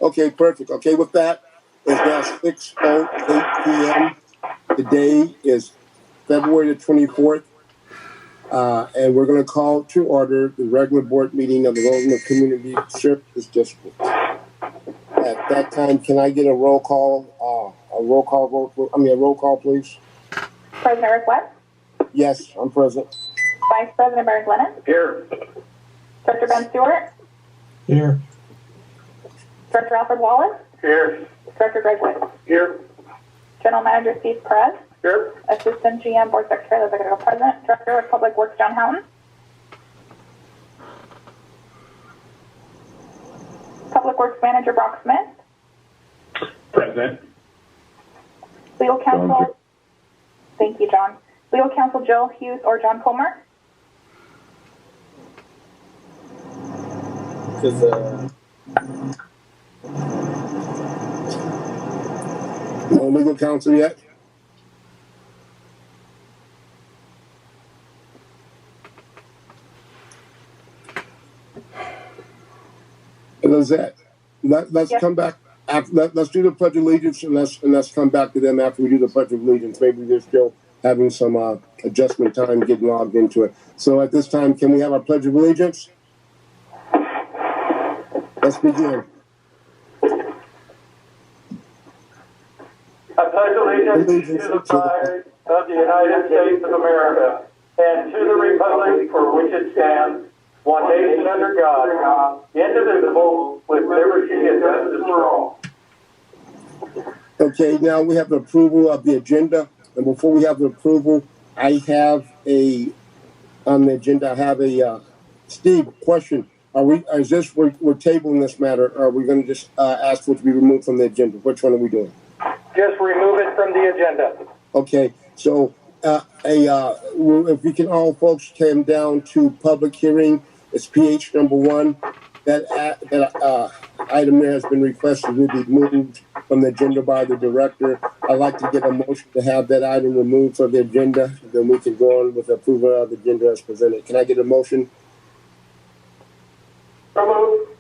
Okay, perfect. Okay, with that, it's now 6:08 p.m. Today is February the 24th, and we're going to call to order the regular board meeting of the Roseland Community Services District. At that time, can I get a roll call? A roll call, please. President Rick Webb? Yes, I'm present. Vice President Barry Glennon? Here. Director Ben Stewart? Here. Director Alfred Wallace? Here. Director Greg Wood? Here. General Manager Steve Perez? Here. Assistant GM Board Secretary Liz Aguirre present. Director of Public Works John Houghton? Public Works Manager Brock Smith? Present. Legal Counsel? Thank you, John. Legal Counsel Jill Hughes or John Comer? No legal counsel yet? Lizette, let's come back. Let's do the Pledge of Allegiance, and let's come back to them after we do the Pledge of Allegiance. Maybe they're still having some adjustment time getting logged into it. So at this time, can we have our Pledge of Allegiance? Let's begin. I pledge allegiance to the flag of the United States of America and to the republic for which it stands, one nation under God, indivisible, with liberty and justice for all. Okay, now we have the approval of the agenda. And before we have the approval, I have on the agenda, I have a, Steve, question. We're tabling this matter, or are we going to just ask for it to be removed from the agenda? Which one are we doing? Just remove it from the agenda. Okay, so if we can all folks come down to public hearing, it's PH number 1. That item there has been requested to be moved from the agenda by the director. I'd like to get a motion to have that item removed from the agenda. Then we can go on with the approval of the agenda as presented. Can I get a motion? So moved.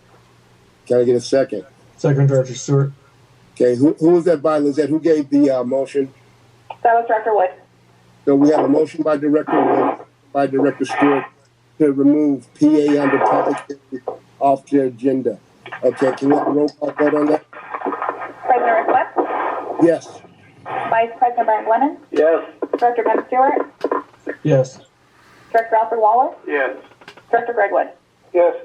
Can I get a second? Second, Director Stewart. Okay, who was that by, Lizette? Who gave the motion? That was Director Wood. So we have a motion by Director Wood, by Director Stewart, to remove PA under public hearing off the agenda. Okay, can we have a roll call vote on that? President Rick Webb? Yes. Vice President Barry Glennon? Yes. Director Ben Stewart? Yes. Director Alfred Wallace? Yes. Director Greg Wood? Yes.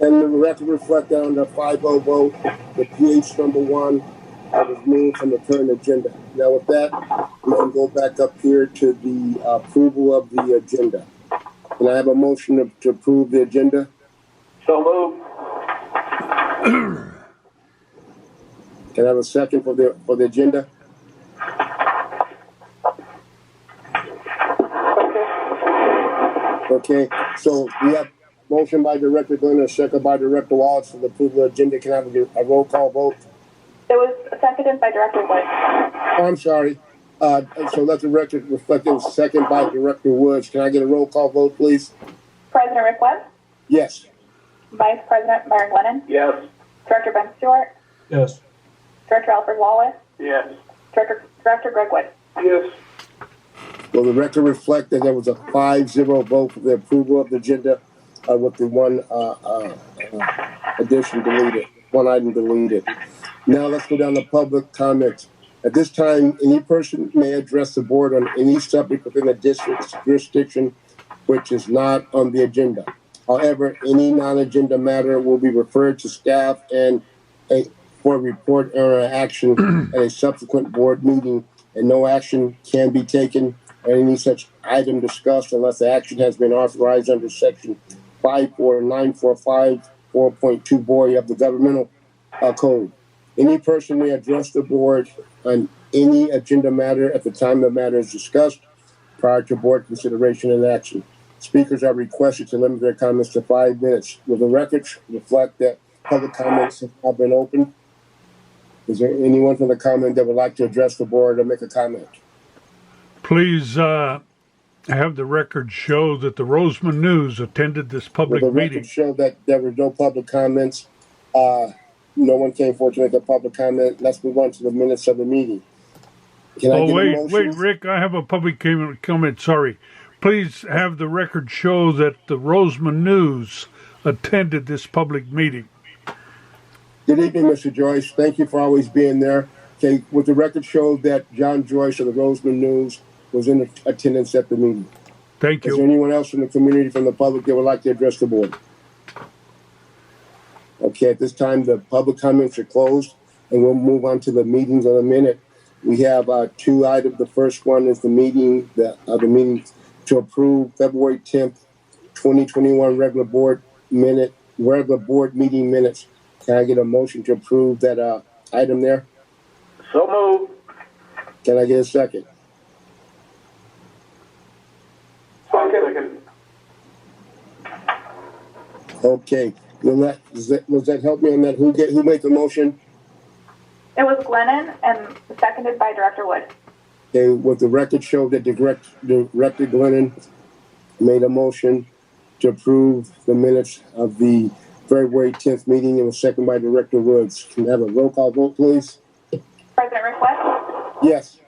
And the record reflect that on the 5-0 vote, the PH number 1 was moved from the current agenda. Now with that, we can go back up here to the approval of the agenda. Can I have a motion to approve the agenda? So moved. Can I have a second for the agenda? Okay, so we have motion by Director Glenn, a second by Director Wallace for the approval of the agenda. Can I have a roll call vote? It was seconded by Director Wood. Oh, I'm sorry. So let the record reflect it was second by Director Woods. Can I get a roll call vote, please? President Rick Webb? Yes. Vice President Barry Glennon? Yes. Director Ben Stewart? Yes. Director Alfred Wallace? Yes. Director Greg Wood? Yes. Will the record reflect that there was a 5-0 vote for the approval of the agenda with the one addition deleted, one item deleted? Now let's go down to public comments. At this time, any person may address the board on any subject within the district's jurisdiction which is not on the agenda. However, any non-agenda matter will be referred to staff and for a report or action at a subsequent board meeting, and no action can be taken on any such item discussed unless the action has been authorized under Section 54945 4.2 Boy of the Governmental Code. Any person may address the board on any agenda matter at the time the matter is discussed prior to board consideration and action. Speakers are requested to limit their comments to 5 minutes. Will the records reflect that public comments have been opened? Is there anyone from the comment that would like to address the board or make a comment? Please have the record show that the Roseman News attended this public Will the meeting. record show that there were no public comments no one came forward to make a public comment. Let's move on to the minutes of the meeting. Can I Oh, get a wait, motion? Rick, I have a public comment. Sorry. Please have the record show that the Roseman News attended this public meeting. Good evening, Mr. Joyce. Thank you for always being there. Okay, with the record show that John Joyce of the Roseman News was in attendance at the meeting. Thank Is there you. anyone else in the community from the public that would like to address the board? Okay, at this time, the public comments are closed, and we'll move on to the meetings in a minute. We have two items. The first one is the meeting to approve February 10th, 2021 regular board meeting minutes. Can I get a motion to approve that item there? So moved. Can I get a second? Second. Okay. Was that help me on that? Who made the motion? It was Glennon and seconded by Director Wood. Okay, with the record show that Director Glennon made a motion to approve the minutes of the February 10th meeting, and was seconded by Director Woods. Can I have a roll call vote, please? President Rick West, Yes.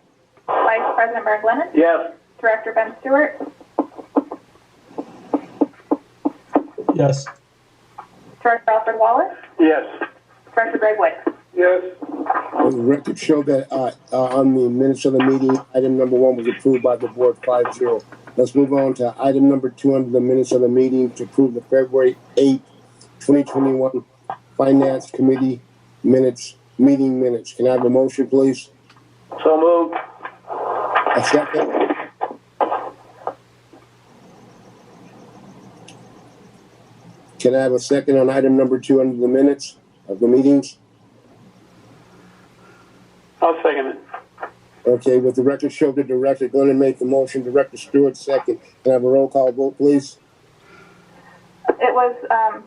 Vice President Brian Glennon, Yes. Director Ben Stewart, Yes. Director Alfred Wallace, Yes. Director Greg Wood. Yes. The record show that on the minutes of the meeting, item number 1 was approved by the board 5-0. Let's move on to item number 2 under the minutes of the meeting to approve the February 8th, 2021 Finance Committee meeting minutes. Can I have a motion, please? So moved. A second? Can I have a second on item number 2 under the minutes of the meetings? I'll second it. Okay, with the record show that Director Glennon made the motion, Director Stewart second. Can I have a roll call vote, please? It was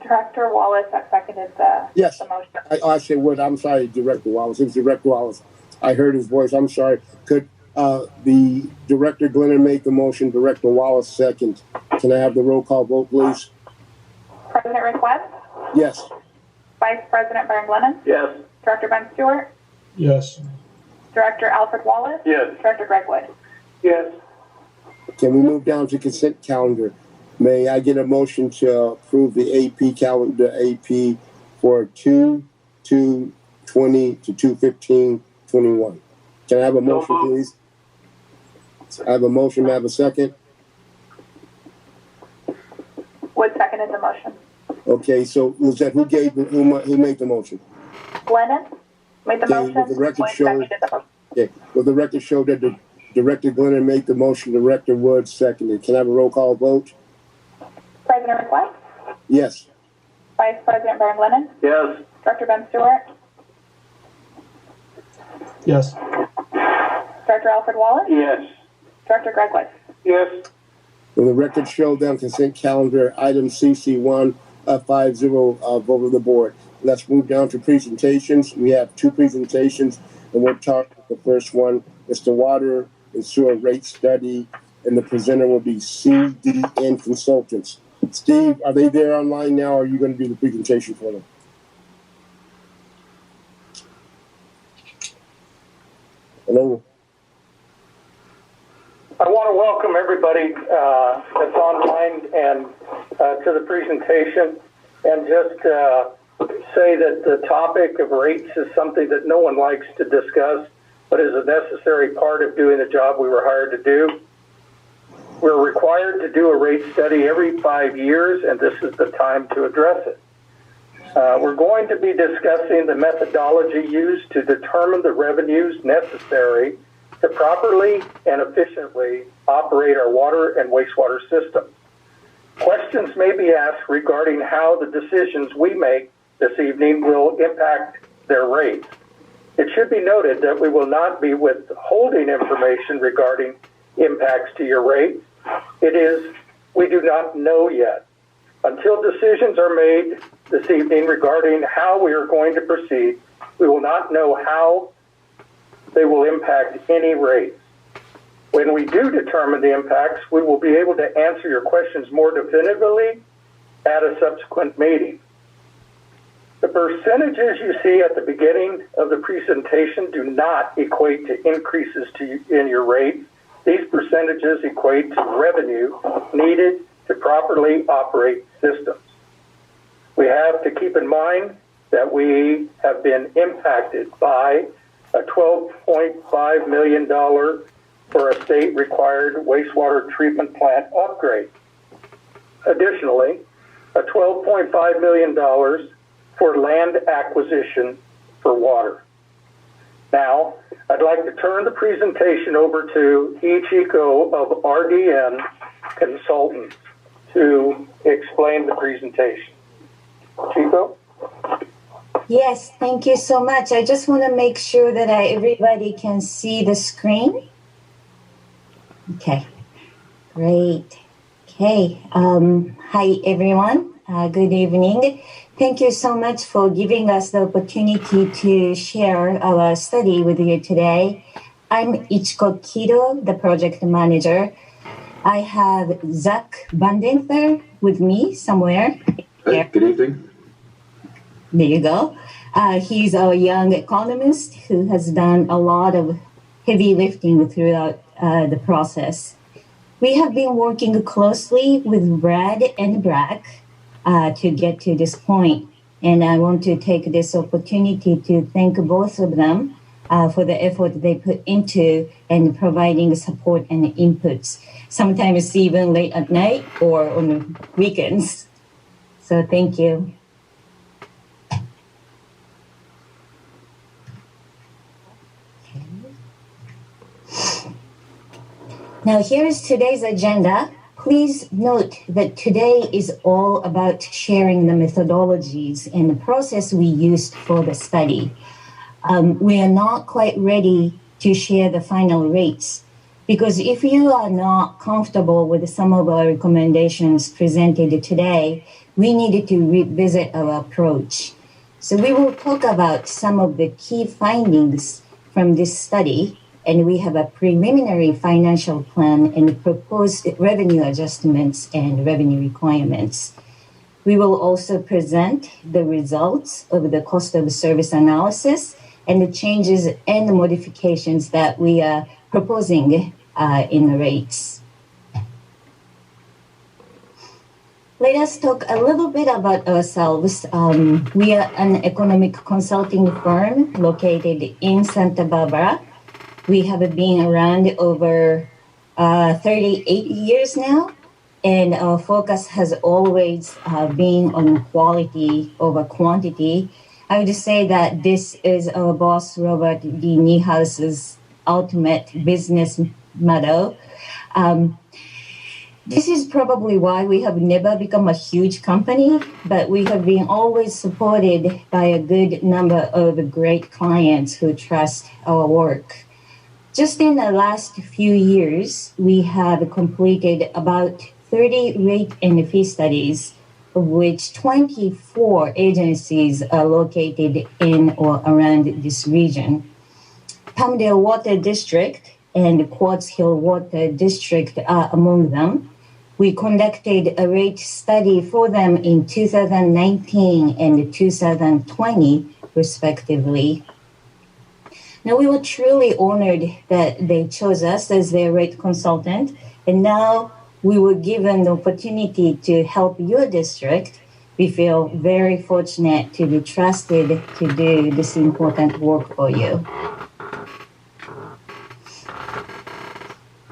Director Wallace that seconded the motion. I said Wood. I'm sorry, Director Wallace. It was Director Wallace. I heard his voice. I'm sorry. Could the Director Glennon make the motion, Director Wallace second? Can I have the roll call vote, please? President Rick West, Yes. Vice President Brian Glennon, Yes. Director Ben Stewart, Yes. Director Alfred Wallace, Yes. Director Greg Wood. Yes. Can we move down to consent calendar? May I get a motion to approve the AP calendar AP for 2/2/20 to 2/15/21? Can I have a motion, please? I have a motion. May I have a second? Wood seconded the motion. Okay, so was that who made the motion? Glennon made the Okay, motion. with the record Wood show- seconded the motion. Okay, will the record show that the Director Glennon made the motion, Director Woods seconded? Can I have a roll call vote? President Rick West, Yes. Vice President Brian Glennon, Yes. Director Ben Stewart, Yes. Director Alfred Wallace, Yes. Director Greg Wood. Yes. Will the record show that on consent calendar item CC1 5-0 vote of the board? Let's move down to presentations. We have 2 presentations, and we'll talk about the first one. It's the water and sewer rate study, and the presenter will be CDN Consultants. Steve, are they there online now, or are you going to do the presentation for them? Hello? I want to welcome everybody that's online and to the presentation, and just say that the topic of rates is something that no one likes to discuss, but is a necessary part of doing the job we were hired to do. We're required to do a rate study every 5 years, and this is the time to address it. We're going to be discussing the methodology used to determine the revenues necessary to properly and efficiently operate our water and wastewater systems. Questions may be asked regarding how the decisions we make this evening will impact their rates. It should be noted that we will not be withholding information regarding impacts to your rates. It is, we do not know yet. Until decisions are made this evening regarding how we are going to proceed, we will not know how they will impact any rates. When we do determine the impacts, we will be able to answer your questions more definitively at a subsequent meeting. The percentages you see at the beginning of the presentation do not equate to increases in your rates. These percentages equate to revenue needed to properly operate systems. We have to keep in mind that we have been impacted by a $12.5 million for a state-required wastewater treatment plant upgrade. Additionally, a $12.5 million for land acquisition for water. Now, I'd like to turn the presentation over to Ichiko of RDN Consultants to explain the presentation. Chico? Yes, thank you so much. I just want to make sure that everybody can see the screen. Okay, great. Okay, hi everyone. Good evening. Thank you so much for giving us the opportunity to share our study with you today. I'm Ichiko Kido, the project manager. I have Zach Bandenther with me somewhere. Hi, good evening. There you go. He's our young economist who has done a lot of heavy lifting throughout the process. We have been working closely with Brad and Brack to get to this point. And I want to take this opportunity to thank both of them for the effort they put into and providing support and inputs, sometimes even late at night or on weekends. So thank you. Now, here is today's agenda. Please note that today is all about sharing the methodologies and the process we used for the study. We are not quite ready to share the final rates because if you are not comfortable with some of our recommendations presented today, we needed to revisit our approach. So we will talk about some of the key findings from this study, and we have a preliminary financial plan and proposed revenue adjustments and revenue requirements. We will also present the results of the cost of service analysis and the changes and the modifications that we are proposing in the rates. Let us talk a little bit about ourselves. We are an economic consulting firm located in Santa Barbara. We have been around over 38 years now, and our focus has always been on quality over quantity. I would say that this is our boss, Robert D. Niehause's ultimate business motto. This is probably why we have never become a huge company, but we have been always supported by a good number of great clients who trust our work. Just in the last few years, we have completed about 30 rate and fee studies, of which 24 agencies are located in or around this region. Palmdale Water District and Quartz Hill Water District are among them. We conducted a rate study for them in 2019 and 2020, respectively. Now, we were truly honored that they chose us as their rate consultant, and now we were given the opportunity to help your district. We feel very fortunate to be trusted to do this important work for you.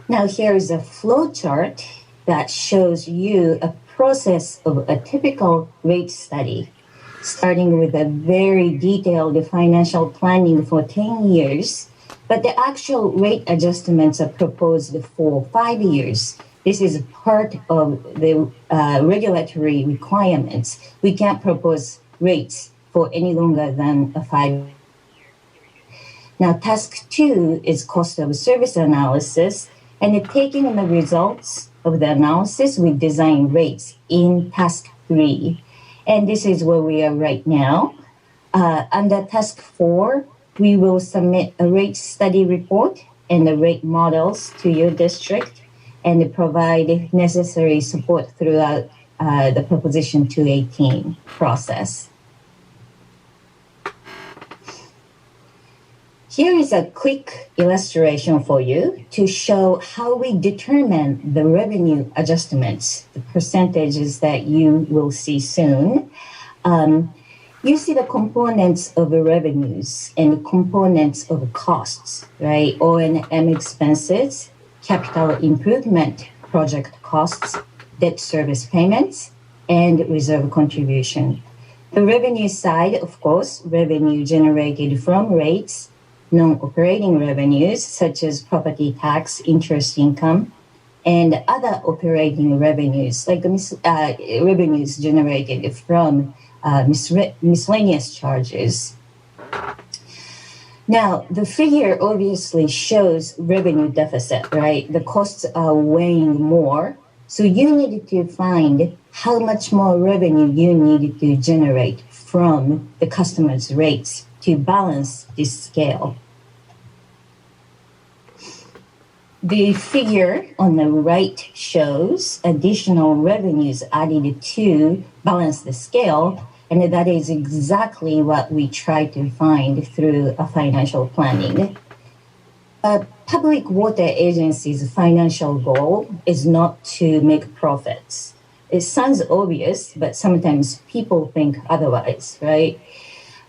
Now, here is a flow chart that shows you a process of a typical rate study, starting with a very detailed financial planning for 10 years, but the actual rate adjustments are proposed for 5 years. This is part of the regulatory requirements. We can't propose rates for any longer than a 5 year. Now, task 2 is cost of service analysis, and taking the results of the analysis, we design rates in task 3. And this is where we are right now. Under task 4, we will submit a rate study report and the rate models to your district and provide necessary support throughout the Proposition 218 process. Here is a quick illustration for you to show how we determine the revenue adjustments, the percentages that you will see soon. You see the components of the revenues and components of costs, right? O&M expenses, capital improvement project costs, debt service payments, and reserve contribution. The revenue side, of course, revenue generated from rates, non-operating revenues such as property tax, interest income, and other operating revenues like revenues generated from miscellaneous charges. Now, the figure obviously shows revenue deficit, right? The costs are weighing more. So you need to find how much more revenue you need to generate from the customer's rates to balance this scale. The figure on the right shows additional revenues added to balance the scale, and that is exactly what we try to find through a financial planning. A public water agency's financial goal is not to make profits. It sounds obvious, but sometimes people think otherwise, right?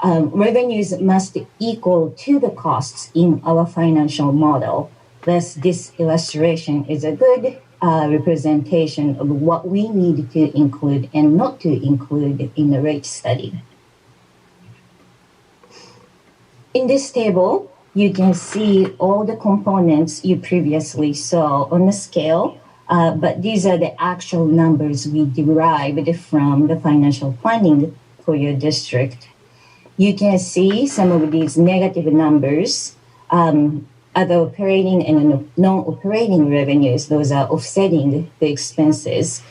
Revenues must equal to the costs in our financial model. Thus, this illustration is a good representation of what we need to include and not to include in the rate study. In this table, you can see all the components you previously saw on the scale, but these are the actual numbers we derived from the financial planning for your district. You can see some of these negative numbers, other operating and non-operating revenues, those are offsetting the expenses.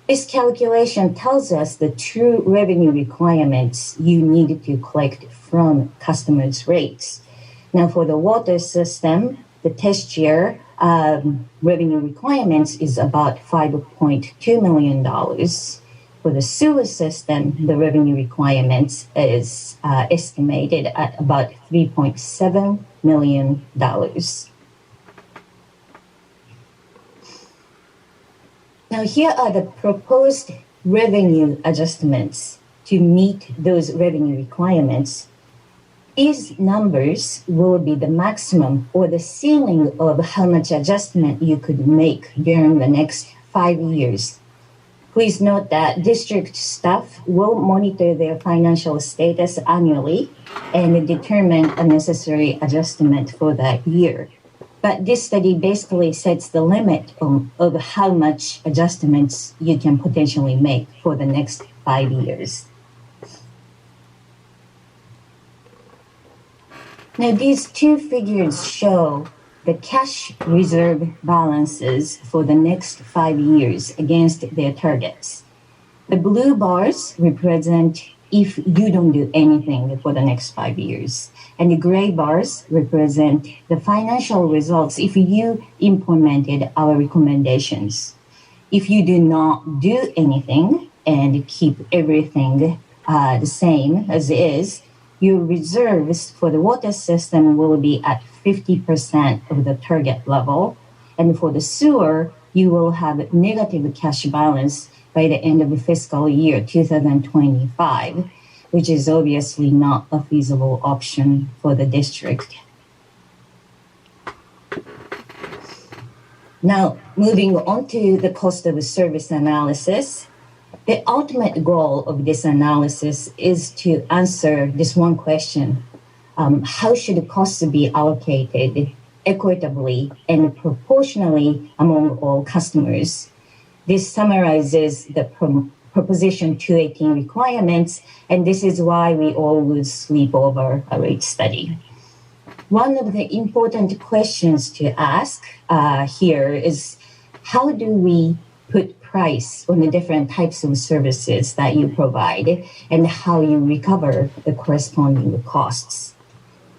This calculation tells us the true revenue requirements you need to collect from customers' rates. Now, for the water system, the test year revenue requirements is about $5.2 million. For the sewer system, the revenue requirements is estimated at about $3.7 million. Now, here are the proposed revenue adjustments to meet those revenue requirements. These numbers will be the maximum or the ceiling of how much adjustment you could make during the next 5 years. Please note that district staff will monitor their financial status annually and determine a necessary adjustment for that year. But this study basically sets the limit of how much adjustments you can potentially make for the next 5 years. Now, these two figures show the cash reserve balances for the next 5 years against their targets. The blue bars represent if you don't do anything for the next 5 years, and the gray bars represent the financial results if you implemented our recommendations. If you do not do anything and keep everything the same as is, your reserves for the water system will be at 50% of the target level. And for the sewer, you will have negative cash balance by the end of the fiscal year 2025, which is obviously not a feasible option for the district. Now, moving on to the cost of service analysis. The ultimate goal of this analysis is to answer this one question. How should costs be allocated equitably and proportionally among all customers? This summarizes the Proposition 218 requirements, and this is why we all lose sleep over a rate study. One of the important questions to ask here is, how do we put price on the different types of services that you provide and how you recover the corresponding costs?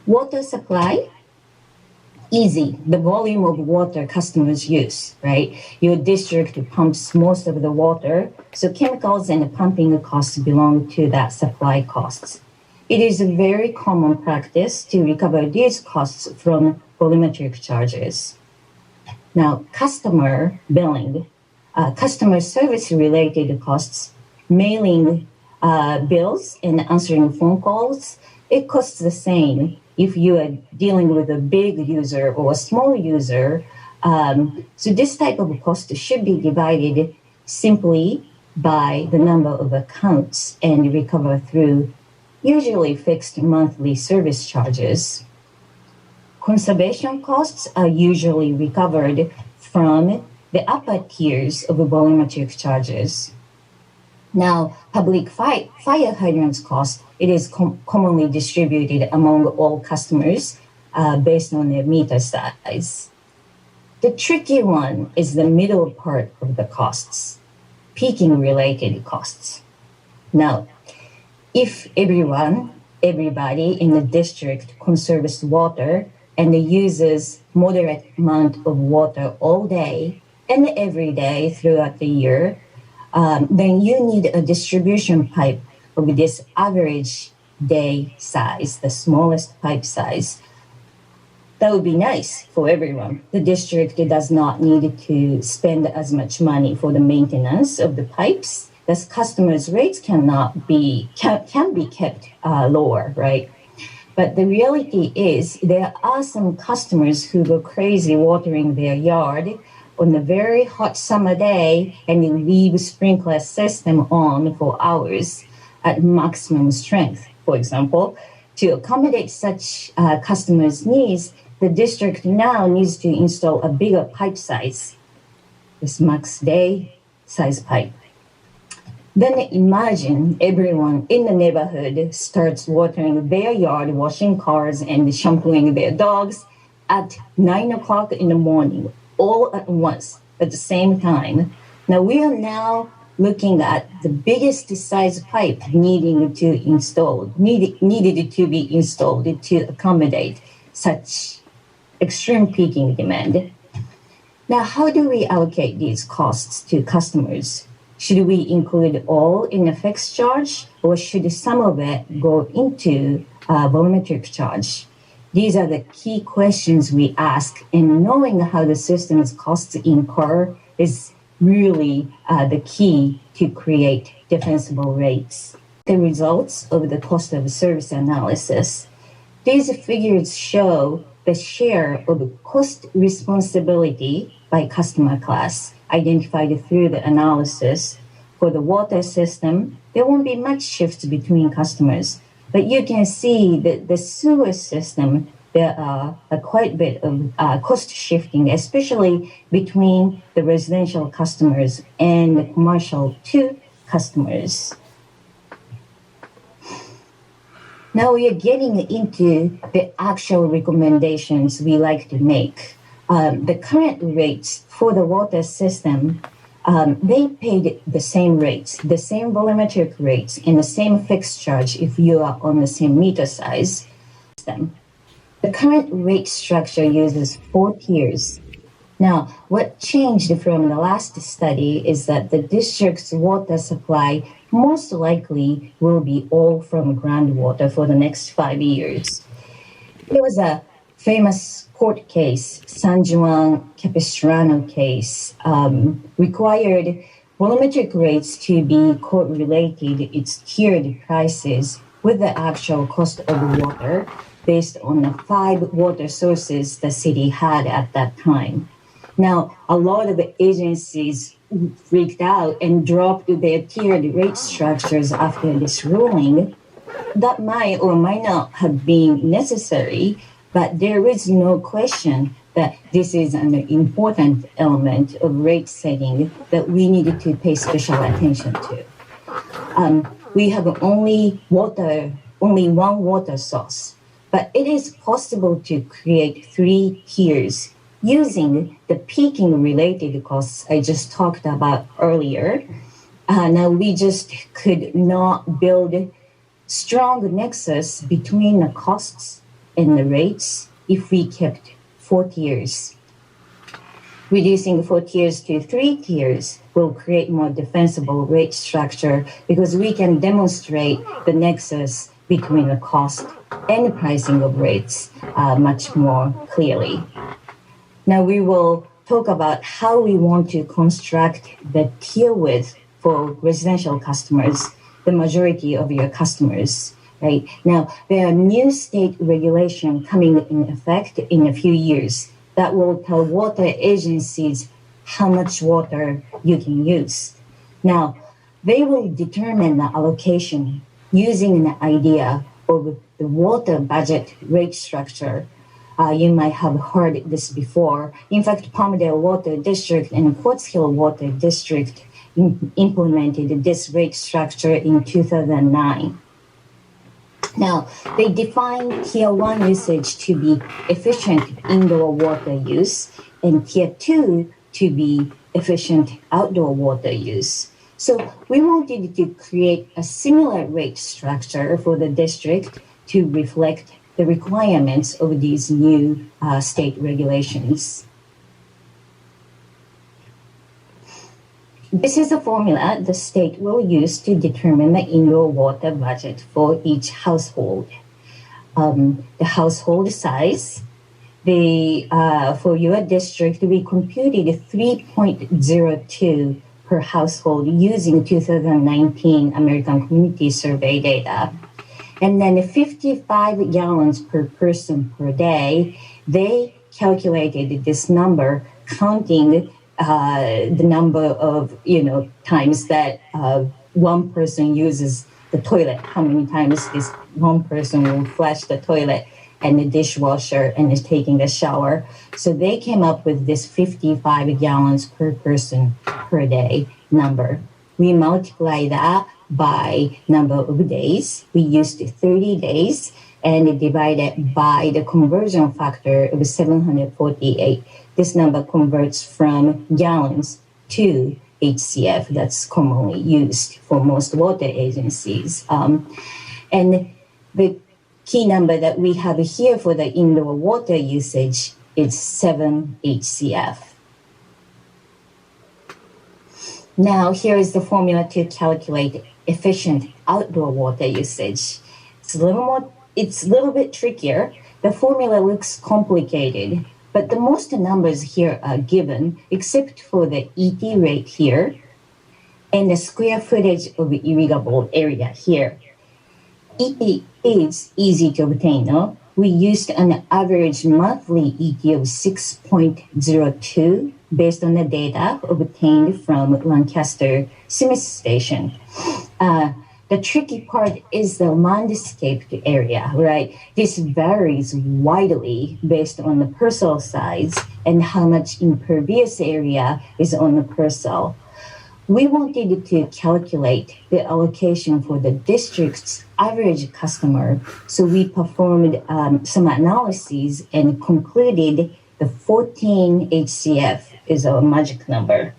Water supply, easy, the volume of water customers use, right? Your district pumps most of the water, so chemicals and pumping costs belong to that supply costs. It is a very common practice to recover these costs from volumetric charges. Now, customer billing, customer service related costs, mailing bills and answering phone calls, it costs the same if you are dealing with a big user or a small user. So this type of cost should be divided simply by the number of accounts and recover through usually fixed monthly service charges. Conservation costs are usually recovered from the upper tiers of volumetric charges. Now, public fire hydrants cost, it is commonly distributed among all customers based on their meter size. The tricky one is the middle part of the costs, peaking related costs. Now, if everybody in the district conserves water and uses moderate amount of water all day and every day throughout the year, then you need a distribution pipe of this average day size, the smallest pipe size. That would be nice for everyone. The district does not need to spend as much money for the maintenance of the pipes. Thus, customers' rates can be kept lower, right? But the reality is there are some customers who go crazy watering their yard on a very hot summer day and you leave sprinkler system on for hours at maximum strength. For example, to accommodate such customers' needs, the district now needs to install a bigger pipe size, this max day size pipe. Then imagine everyone in the neighborhood starts watering their yard, washing cars, and shampooing their dogs at 9 o'clock in the morning, all at once, at the same time. Now we are now looking at the biggest size pipe needed to be installed to accommodate such extreme peaking demand. Now, how do we allocate these costs to customers? Should we include all in a fixed charge, or should some of it go into volumetric charge? These are the key questions we ask, and knowing how the system's costs incur is really the key to create defensible rates. The results of the cost of service analysis. These figures show the share of cost responsibility by customer class identified through the analysis. For the water system, there won't be much shift between customers, but you can see that the sewer system, there are quite a bit of cost shifting, especially between the residential customers and the commercial two customers. Now we are getting into the actual recommendations we like to make. The current rates for the water system, they paid the same rates, the same volumetric rates, and the same fixed charge if you are on the same meter size system. The current rate structure uses 4 tiers. Now, what changed from the last study is that the district's water supply most likely will be all from groundwater for the next 5 years. There was a famous court case, San Juan Capistrano case, required volumetric rates to be correlated its tiered prices with the actual cost of the water based on the 5 water sources the city had at that time. Now, a lot of agencies freaked out and dropped their tiered rate structures after this ruling. That might or might not have been necessary, but there is no question that this is an important element of rate setting that we needed to pay special attention to. We have only one water source, but it is possible to create 3 tiers using the peaking related costs I just talked about earlier. Now we just could not build strong nexus between the costs and the rates if we kept 4 tiers. Reducing 4 tiers to 3 tiers will create more defensible rate structure because we can demonstrate the nexus between the cost and pricing of rates much more clearly. Now we will talk about how we want to construct the tier width for residential customers, the majority of your customers. Right now, there are new state regulation coming in effect in a few years that will tell water agencies how much water you can use. Now, they will determine the allocation using an idea of the water budget rate structure. You might have heard this before. In fact, Palmdale Water District and Quartz Hill Water District implemented this rate structure in 2009. Now, they define Tier 1 usage to be efficient indoor water use and Tier 2 to be efficient outdoor water use. So we wanted to create a similar rate structure for the district to reflect the requirements of these new state regulations. This is a formula the state will use to determine the indoor water budget for each household. The household size, for your district, we computed 3.02 per household using 2019 American Community Survey data. And then 55 gallons per person per day. They calculated this number counting the number of times that one person uses the toilet, how many times this one person will flush the toilet and the dishwasher and is taking a shower. So they came up with this 55 gallons per person per day number. We multiply that by number of days. We used 30 days and divide it by the conversion factor of 748. This number converts from gallons to HCF. That's commonly used for most water agencies. And the key number that we have here for the indoor water usage is 7 HCF. Now, here is the formula to calculate efficient outdoor water usage. It's a little bit trickier. The formula looks complicated, but the most numbers here are given, except for the ET rate here and the square footage of irrigable area here. ET is easy to obtain, no? We used an average monthly ET of 6.02 based on the data obtained from Lancaster Smith Station. The tricky part is the landscaped area, right? This varies widely based on the parcel size and how much impervious area is on the parcel. We wanted to calculate the allocation for the district's average customer, so we performed some analyses and concluded the 14 HCF is our magic number.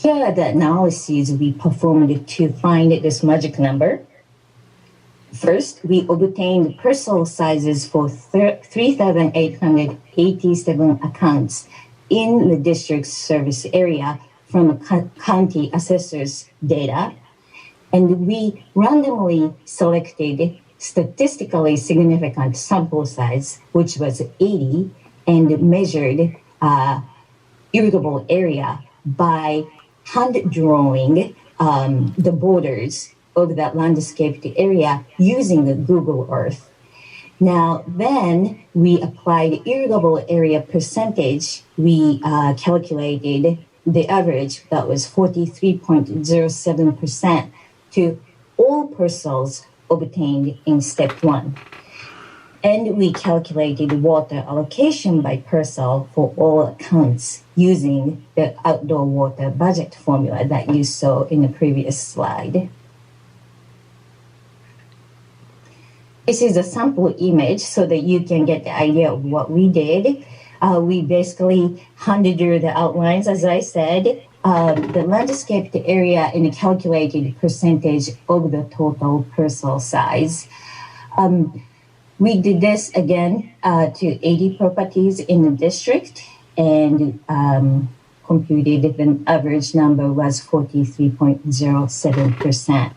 Here are the analyses we performed to find this magic number. First, we obtained parcel sizes for 3,887 accounts in the district's service area from county assessor's data, and we randomly selected statistically significant sample size, which was 80, and measured irrigable area by hand drawing the borders of that landscaped area using the Google Earth. Now, then we applied irrigable area percentage. We calculated the average that was 43.07% to all parcels obtained in step 1. And we calculated water allocation by parcel for all accounts using the outdoor water budget formula that you saw in the previous slide. This is a sample image so that you can get the idea of what we did. We basically drew the outlines, as I said, the landscaped area and the calculated percentage of the total parcel size. We did this again to 80 properties in the district and computed, the average number was 43.07%.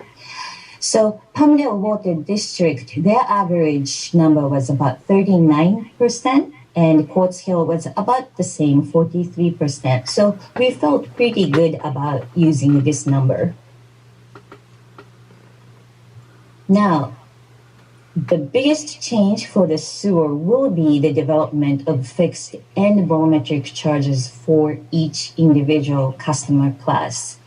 So Palmdale Water District, their average number was about 39%, and Quartz Hill was about the same, 43%. So we felt pretty good about using this number. Now, the biggest change for the sewer will be the development of fixed and volumetric charges for each individual customer class.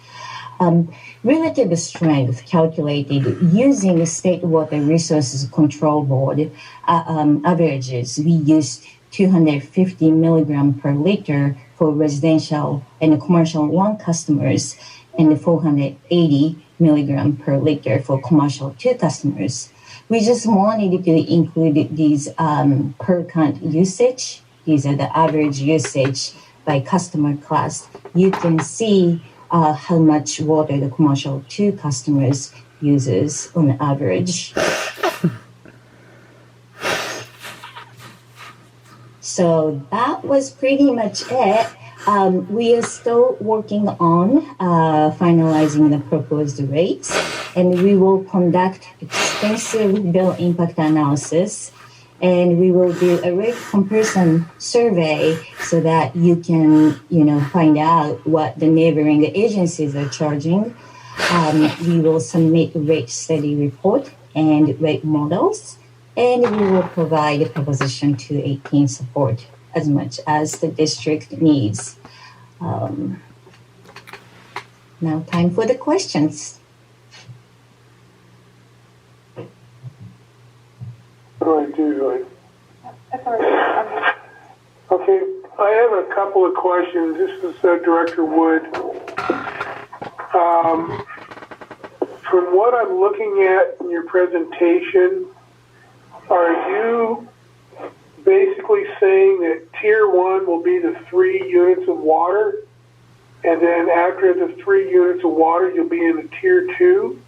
Relative strength calculated using the State Water Resources Control Board averages. We used 250 milligram per liter for residential and commercial 1 customers and 480 milligram per liter for commercial 2 customers. We just wanted to include these per count usage. These are the average usage by customer class. You can see how much water the commercial 2 customers uses on average. So that was pretty much it. We are still working on finalizing the proposed rates, and we will conduct extensive bill impact analysis, and we will do a rate comparison survey so that you can, find out what the neighboring agencies are charging. We will submit rate study report and rate models, and we will provide a proposition to 18 support as much as the district needs. Now time for the questions. What do I do? That's all right. Okay, I have a couple of questions. This is Director Wood. From what I'm looking at in your presentation, are you basically saying that Tier 1 will be the 3 units of water, and then after the 3 units of water, you'll be in the Tier 2?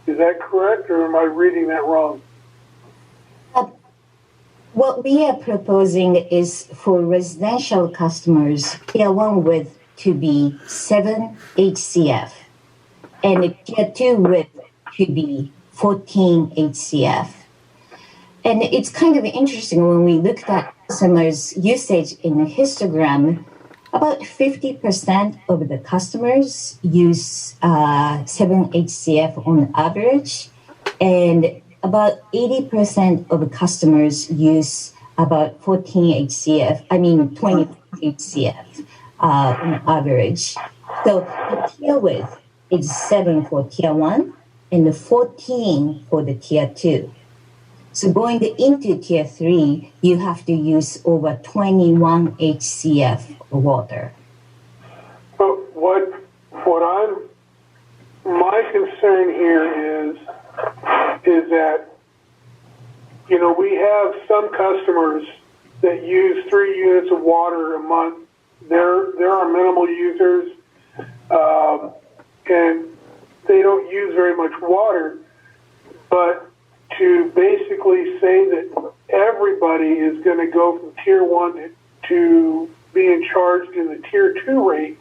Is that correct, or am I reading that wrong? What we are proposing is for residential customers, Tier 1 width to be 7 HCF, and Tier 2 width to be 14 HCF. And it's kind of interesting when we looked at customers' usage in the histogram, about 50% of the customers use 7 HCF on average, and about 80% of the customers use about 14 HCF, 20 HCF on average. So the tier width is 7 for Tier 1 and 14 for the Tier 2. So going into Tier 3, you have to use over 21 HCF of water. But my concern here is that, we have some customers that use 3 units of water a month. There are minimal users, and they don't use very much water, but to basically say that everybody is going to go from Tier 1 to being charged in the Tier 2 rate,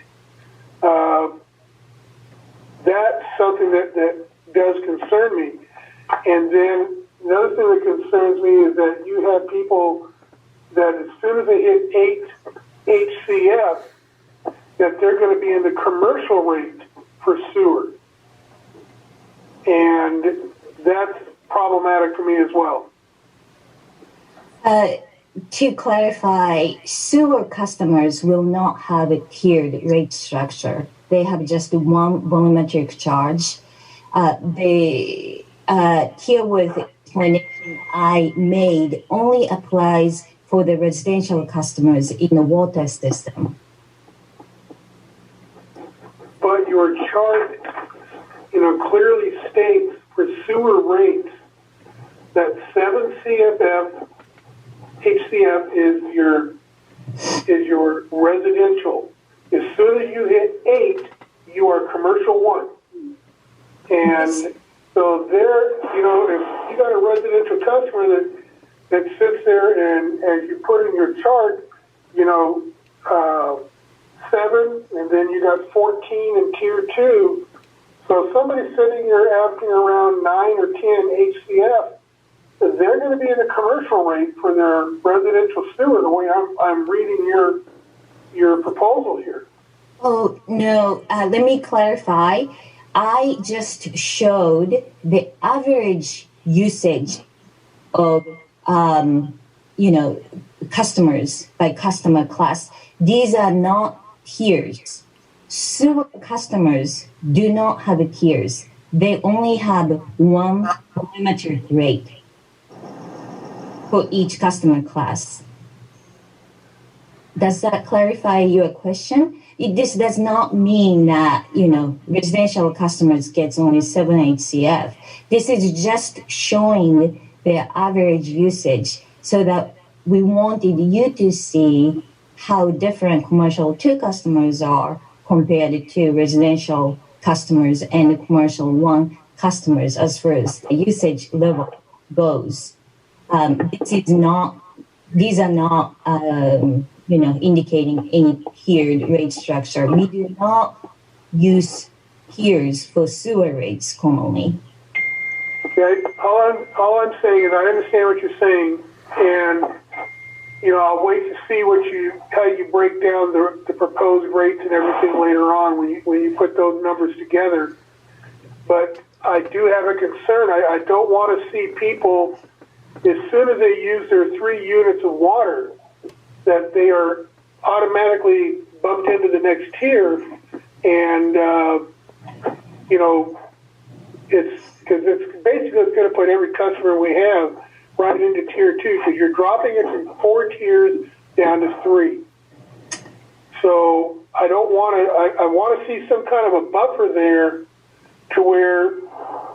that's something that does concern me. And then another thing that concerns me is that you have people that as soon as they hit 8 HCF, that they're going to be in the commercial rate for sewer. And that's problematic for me as well. To clarify, sewer customers will not have a tiered rate structure. They have just one volumetric charge. The tier width explanation I made only applies for the residential customers in the water system. But your chart, clearly states for sewer rates that 7 HCF is your residential. As soon as you hit 8, you are commercial 1. And so there, if you got a residential customer that sits there and you put in your chart, 7, and then you got 14 in Tier 2. So somebody sitting here asking around 9 or 10 HCF, they're going to be in a commercial rate for their residential sewer, the way I'm reading your proposal here. Oh, no, let me clarify. I just showed the average usage of, customers by customer class. These are not tiers. Sewer customers do not have tiers. They only have one perimeter rate for each customer class. Does that clarify your question? This does not mean that, residential customers gets only 7 HCF. This is just showing the average usage so that we wanted you to see how different commercial 2 customers are compared to residential customers and commercial 1 customers as far as the usage level goes. These are not, indicating any tiered rate structure. We do not use tiers for sewer rates commonly. Okay, all I'm saying is I understand what you're saying, and I'll wait to see how you break down the proposed rates and everything later on when you put those numbers together. But I do have a concern. I don't want to see people, as soon as they use their 3 units of water, that they are automatically bumped into the next tier, and it's basically going to put every customer we have right into Tier 2, because you're dropping it from 4 tiers down to 3. So I don't want to. I want to see some kind of a buffer there, to where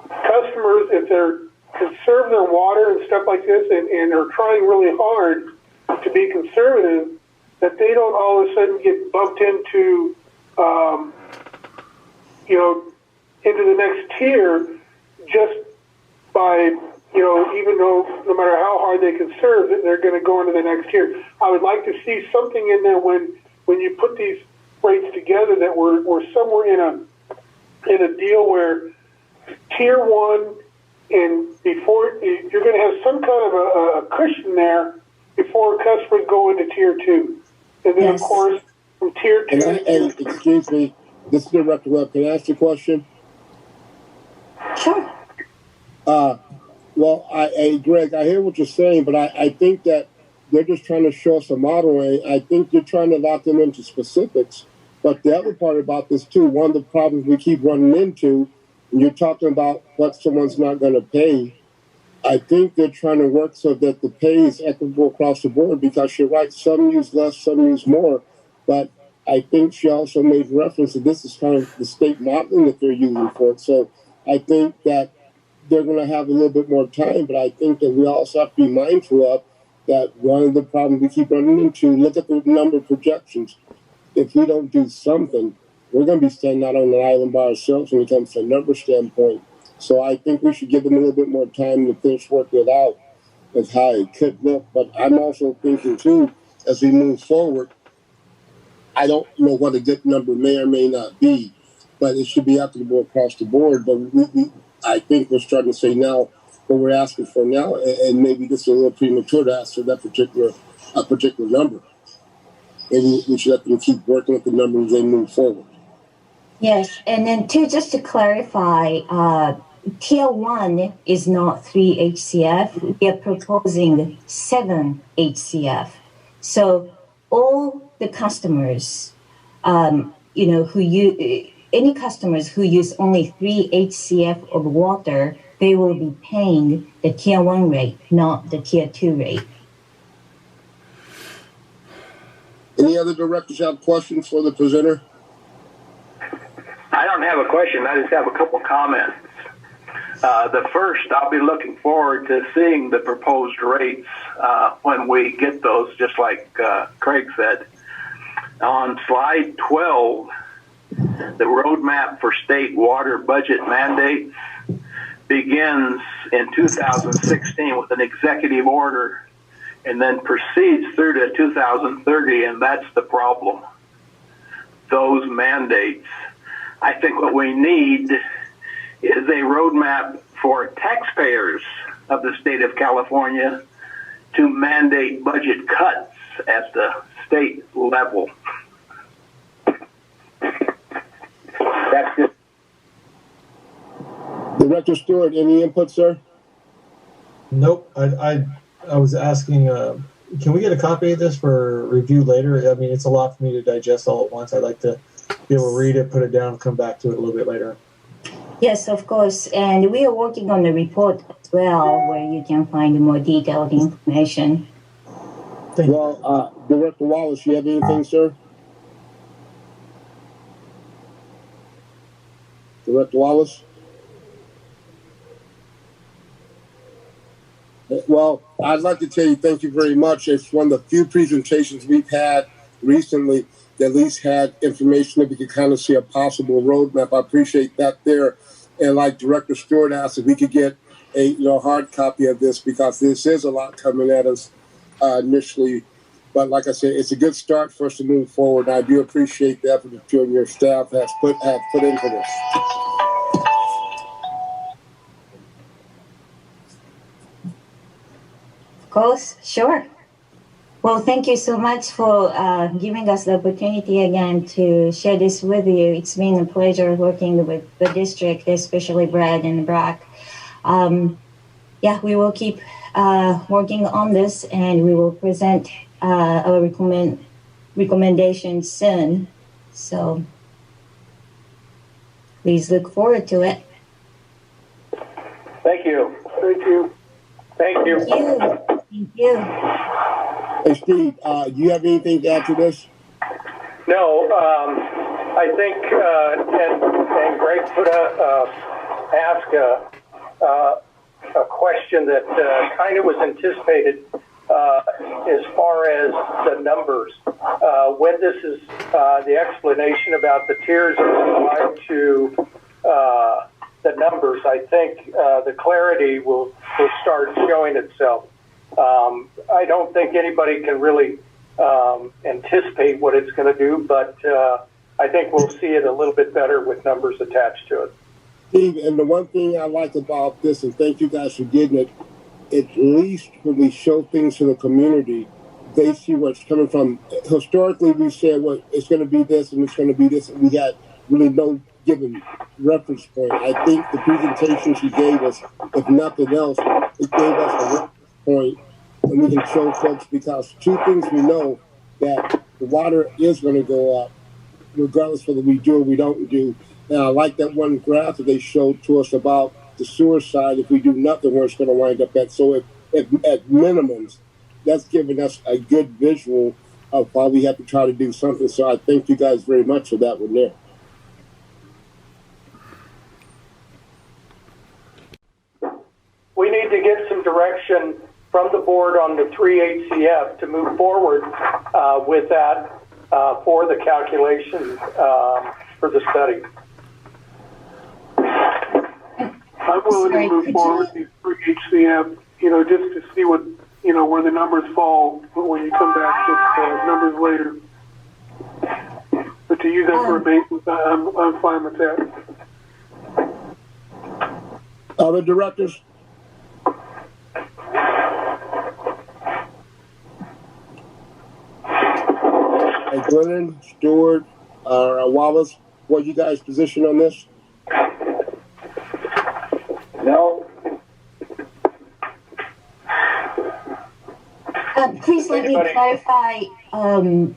customers, if they're conserve their water and stuff like this, and are trying really hard to be conservative, that they don't all of a sudden get bumped into, into the next tier just by, even though no matter how hard they conserve, they're going to go into the next tier. I would like to see something in there when you put these rates together, that we're somewhere in a deal where Tier 1, and before, you're going to have some kind of a cushion there before customers go into Tier 2. And then, Yes. of course, from Tier 2... And excuse me, this is Director Webb. Can I ask you a question? Sure. Well, Greg, I hear what you're saying, but I think that they're just trying to show us a model, and I think you're trying to lock them into specifics. But the other part about this, too, one of the problems we keep running into, when you're talking about what someone's not going to pay, I think they're trying to work so that the pay is equitable across the board, because you're right, some use less, some use more. But I think she also made reference that this is kind of the state modeling that they're using for it. So I think that they're going to have a little bit more time, but I think that we also have to be mindful of that one of the problems we keep running into, look at the number of projections. If we don't do something, we're going to be standing out on an island by ourselves when it comes to a number standpoint. So I think we should give them a little bit more time to finish working it out as how it could look. But I'm also thinking, too, as we move forward, I don't know what a good number may or may not be, but it should be equitable across the board. But I think we're starting to say now what we're asking for now, and maybe this is a little premature to ask for that particular number. Maybe we should let them keep working with the numbers as they move forward. Yes, and then just to clarify, Tier 1 is not 3 HCF. We are proposing 7 HCF. So all the customers, any customers who use only 3 HCF of water, they will be paying the Tier 1 rate, not the Tier 2 rate. Any other directors have questions for the presenter? I don't have a question. I just have a couple comments. The first, I'll be looking forward to seeing the proposed rates when we get those, just like Craig said. On slide 12, the roadmap for state water budget mandates begins in 2016 with an executive order and then proceeds through to 2030, and that's the problem. those mandates. I think what we need is a roadmap for taxpayers of the state of California to mandate budget cuts at the state level. That's it. Director Stewart, any input, sir? Nope. I was asking, can we get a copy of this for review later? I mean, it's a lot for me to digest all at once. I'd like to be able to read it, put it down, come back to it a little bit later. Yes, of course. And we are working on the report as well, where you can find more detailed information. Well, Director Wallace, you have anything, sir? Director Wallace? Well, I'd like to tell you thank you very much. It's one of the few presentations we've had recently that at least had information that we could kind of see a possible roadmap. I appreciate that there. And like Director Stewart asked, if we could get a hard copy of this, because this is a lot coming at us initially. But like I said, it's a good start for us to move forward. And I do appreciate the effort that you and your staff have put into this. Of course, sure. Well, thank you so much for giving us the opportunity again to share this with you. It's been a pleasure working with the district, especially Brad and Brock. We will keep working on this, and we will present our recommendations soon. So please look forward to it. Thank you. Thank you. Thank you. Thank you. Thank you. Hey, Steve, do you have anything to add to this? No, I think, and Greg asked a question that kind of was anticipated as far as the numbers. When this is the explanation about the tiers applied to the numbers, I think the clarity will start showing itself. I don't think anybody can really anticipate what it's going to do, but I think we'll see it a little bit better with numbers attached to it. Steve, and the one thing I like about this, and thank you guys for getting it, at least when we show things to the community, they see where it's coming from. Historically, we said, well, it's going to be this and it's going to be this, and we had really no given reference point. I think the presentation she gave us, if nothing else, it gave us a reference point, and we can show folks, because two things we know, that the water is going to go up, regardless whether we do or we don't do. And I like that one graph that they showed to us about the sewer side. If we do nothing, where it's going to wind up at. So if at minimums, that's giving us a good visual of why we have to try to do something. So I thank you guys very much for that one there. We need to get some direction from the board on the 3 HCF to move forward with that for the calculation for the study. I'm willing to move forward with these 3 HCF, just to see what, where the numbers fall when you come back with numbers later. But to use that for a basis, I'm fine with that. Other directors? Hey, Glennon, Stewart, Wallace, what you guys' position on this? No. Please let me clarify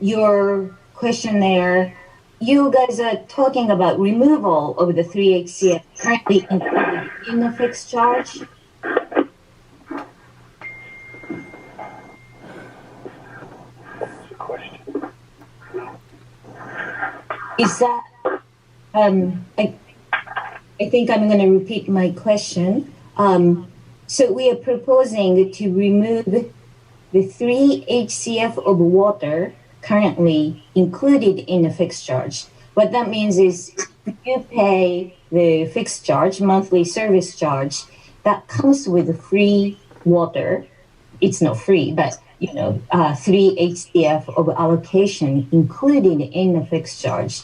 your question there. You guys are talking about removal of the 3 HCF currently included in the fixed charge? Is that, I think I'm going to repeat my question. So we are proposing to remove the 3 HCF of water currently included in the fixed charge. What that means is you pay the fixed charge, monthly service charge, that comes with free water. It's not free, but 3 HCF of allocation included in the fixed charge.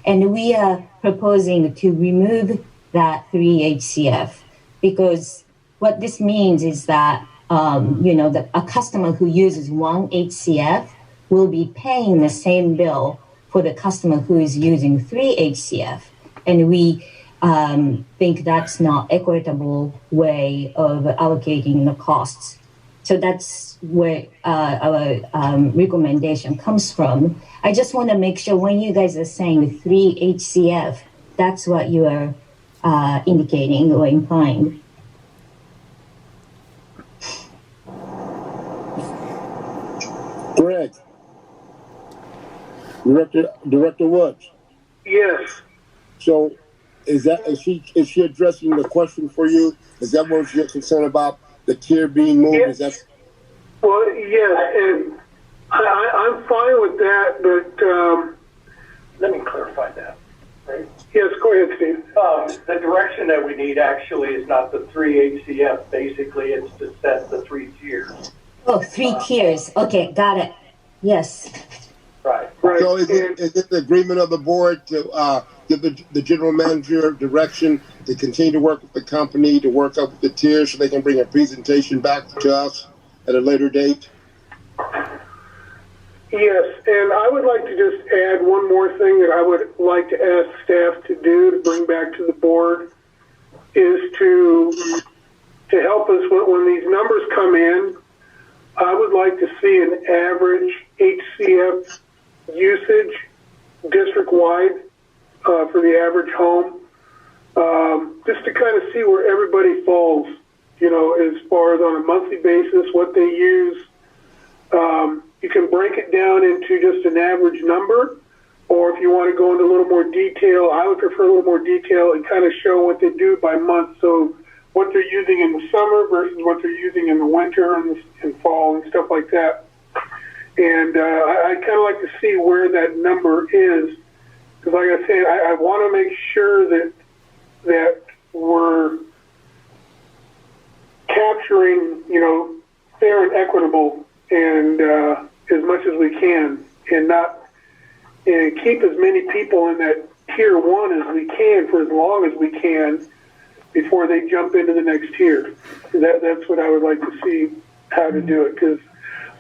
And we are proposing to remove that 3 HCF because what this means is that, a customer who uses 1 HCF will be paying the same bill for the customer who is using 3 HCF. And we think that's not equitable way of allocating the costs. So that's where our recommendation comes from. I just want to make sure when you guys are saying 3 HCF, that's what you are indicating or implying. Greg. Director Woods. Yes. So is she addressing the question for you? Is that what you're concerned about? The tier being moved? Yes. Is that? Well, yes, and I'm fine with that, but Let me clarify that. Right? yes, go ahead, Steve. The direction that we need actually is not the 3 HCF. Basically, it's to set the 3 tiers. Oh, 3 tiers. Okay, got it. Yes. Right. Right. So is it the agreement of the board to give the general manager direction to continue to work with the company to work up with the tiers so they can bring a presentation back to us at a later date? Yes, and I would like to just add one more thing that I would like to ask staff to do to bring back to the board is to help us when these numbers come in. I would like to see an average HCF usage district-wide for the average home, just to kind of see where everybody falls, as far as on a monthly basis, what they use. You can break it down into just an average number, or if you want to go into a little more detail, I would prefer a little more detail and kind of show what they do by month. So what they're using in the summer versus what they're using in the winter and fall and stuff like that. And I kind of like to see where that number is. Because like I said, I want to make sure that we're capturing, fair and equitable and as much as we can, and keep as many people in that tier 1 as we can for as long as we can before they jump into the next tier. That's what I would like to see how to do it. Because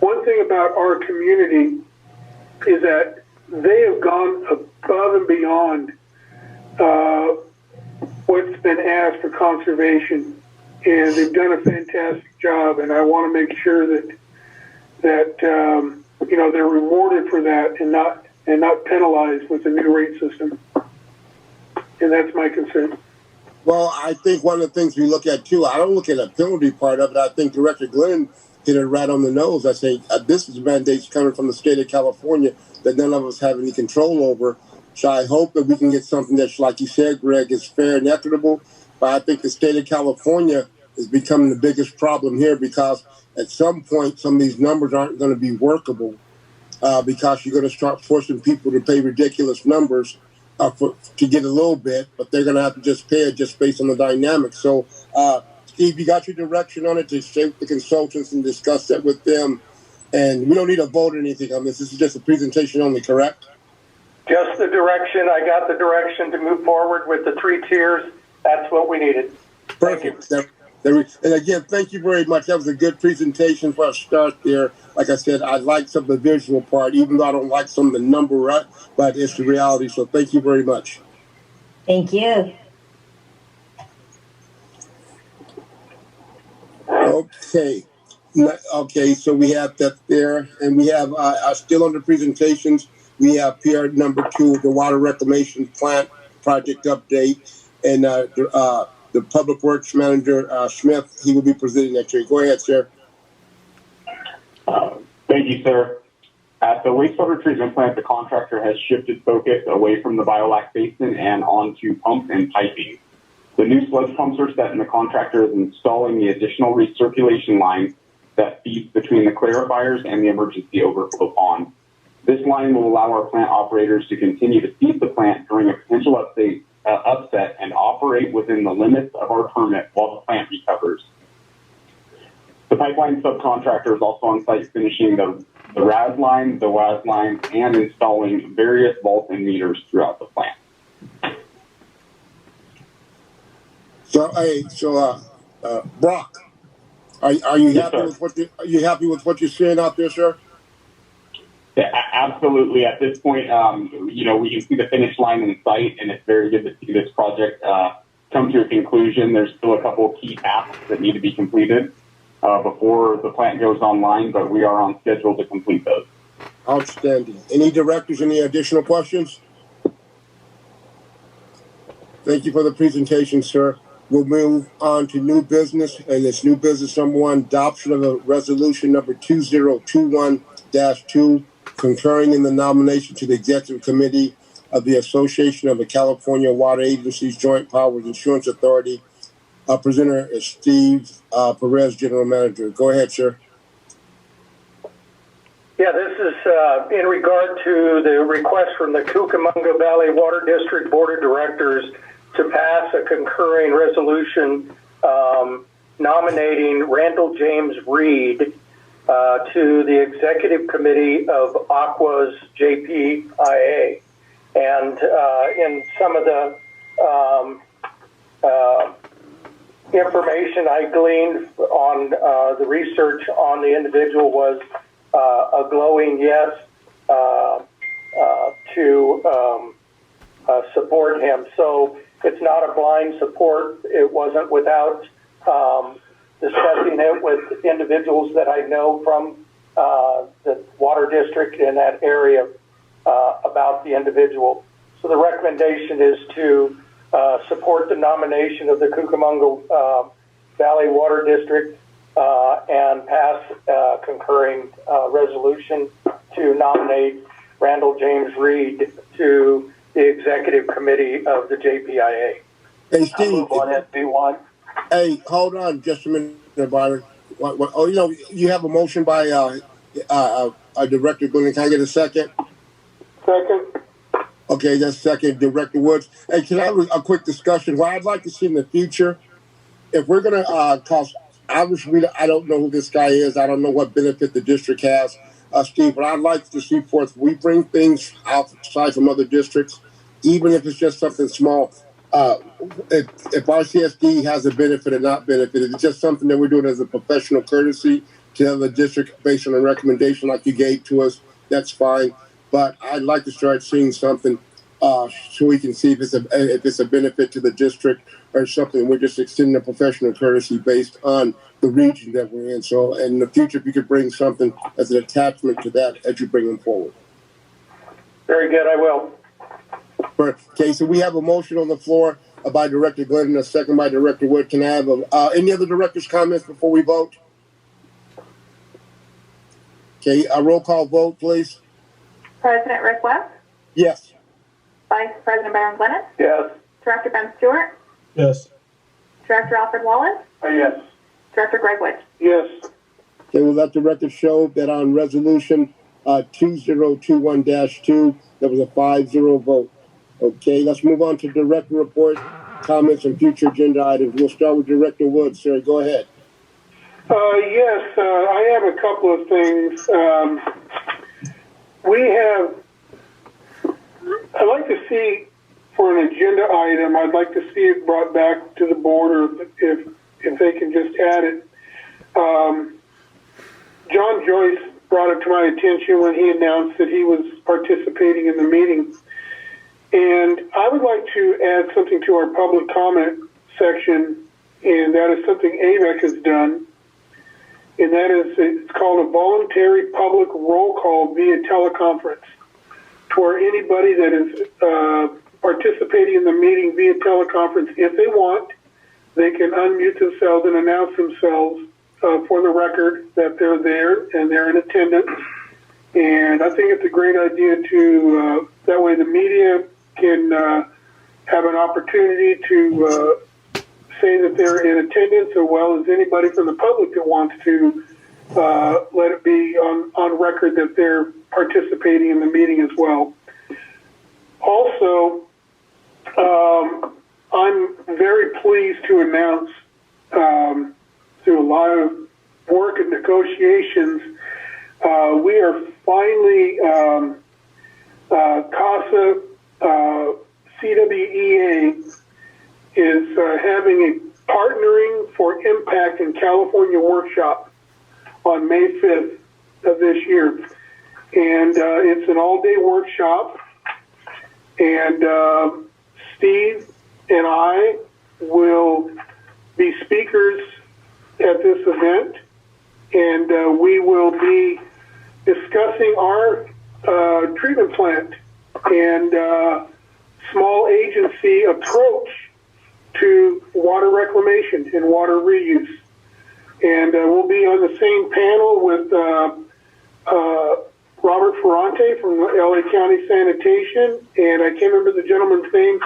one thing about our community is that they have gone above and beyond what's been asked for conservation, and they've done a fantastic job. And I want to make sure that they're rewarded for that and not penalized with the new rate system. And that's my concern. Well, I think one of the things we look at too, I don't look at the penalty part of it. I think Director Glenn hit it right on the nose. I say this is mandates coming from the state of California that none of us have any control over. So I hope that we can get something that's, like you said, Greg, is fair and equitable. But I think the state of California is becoming the biggest problem here because at some point, some of these numbers aren't going to be workable because you're going to start forcing people to pay ridiculous numbers to get a little bit, but they're going to have to just pay it just based on the dynamics. So, Steve, you got your direction on it to share with the consultants and discuss that with them. And we don't need a vote or anything on this. This is just a presentation only, correct? Just the direction. I got the direction to move forward with the 3 tiers. That's what we needed. Perfect. And again, thank you very much. That was a good presentation for a start there. Like I said, I like some of the visual part, even though I don't like some of the number, but it's the reality. So thank you very much. Thank you. Okay, so we have that there, and we have still under presentations. We have PR number 2, the water reclamation plant project update, and the Public Works Manager, Smith, he will be presenting that to you. Go ahead, sir. Thank you, sir. At the wastewater treatment plant, the contractor has shifted focus away from the biolac basin and onto pumps and piping. The new sludge pumps are set, and the contractor is installing the additional recirculation line that feeds between the clarifiers and the emergency overflow pond. This line will allow our plant operators to continue to feed the plant during a potential upset and operate within the limits of our permit while the plant recovers. The pipeline subcontractor is also on site finishing the RAS lines, the WAS lines, and installing various vaults and meters throughout the plant. Brock, are you Yes, happy sir. with what you're seeing out there, sir? Yeah, absolutely. At this point, we can see the finish line in sight, and it's very good to see this project come to a conclusion. There's still a couple of key tasks that need to be completed before the plant goes online, but we are on schedule to complete those. Outstanding. Any directors, any additional questions? Thank you for the presentation, sir. We'll move on to new business, and it's new business number 1, adoption of a resolution number 2021-2, concurring in the nomination to the Executive Committee of the Association of the California Water Agencies Joint Powers Insurance Authority. Presenter is Steve Perez, General Manager. Go ahead, sir. Yeah, this is in regard to the request from the Cucamonga Valley Water District Board of Directors to pass a concurring resolution nominating Randall James Reed to the Executive Committee of Aqua's JPIA. And in some of the information I gleaned on the research on the individual was a glowing yes to support him. So it's not a blind support. It wasn't without discussing it with individuals that I know from the water district in that area about the individual. So the recommendation is to support the nomination of the Cucamonga Valley Water District and pass a concurring resolution to nominate Randall James Reed to the Executive Committee of the JPIA. Hey, Steve. On SB1. Hey, hold on just a minute, Byron. You have a motion by Director Glenn. Can I get a second? Second. Okay, that's second. Director Woods. Hey, can I have a quick discussion? What I'd like to see in the future, if we're going to cost, obviously, I don't know who this guy is. I don't know what benefit the district has, Steve, but I'd like to see forth, we bring things outside from other districts, even if it's just something small. If RCSD has a benefit or not benefit, it's just something that we're doing as a professional courtesy to the other district based on a recommendation like you gave to us. That's fine. But I'd like to start seeing something so we can see if it's a benefit to the district or something. We're just extending a professional courtesy based on the region that we're in. So in the future, if you could bring something as an attachment to that as you bring them forward. Very good, I will. Okay, so we have a motion on the floor by Director Glenn and a second by Director Wood. Can I have any other directors' comments before we vote? Okay, a roll call vote, please. President Rick West? Yes. Vice President Byron Glennis? Yes. Director Ben Stewart? Yes. Director Alfred Wallace? Yes. Director Greg Wood? Yes. Okay, we'll let the record show that on resolution 2021-2, there was a 5-0 vote. Okay, let's move on to director report, comments, and future agenda items. We'll start with Director Wood. Sir, go ahead. Yes, I have a couple of things. I'd like to see, for an agenda item, I'd like to see it brought back to the board, or if they can just add it. John Joyce brought it to my attention when he announced that he was participating in the meeting. And I would like to add something to our public comment section, and that is something AVEC has done. And that is, it's called a voluntary public roll call via teleconference, to where anybody that is participating in the meeting via teleconference, if they want, they can unmute themselves and announce themselves for the record that they're there and they're in attendance. And I think it's a great idea to, that way the media can have an opportunity to say that they're in attendance, as well as anybody from the public that wants to let it be on record that they're participating in the meeting as well. Also, I'm very pleased to announce through a lot of work negotiations, we are finally, CASA, CWEA is having a Partnering for Impact in California workshop on May 5th of this year. And it's an all-day workshop. And Steve and I will be speakers at this event. And we will be discussing our treatment plant and small agency approach to water reclamation and water reuse. And we'll be on the same panel with Robert Ferrante from LA County Sanitation, and I can't remember the gentleman's name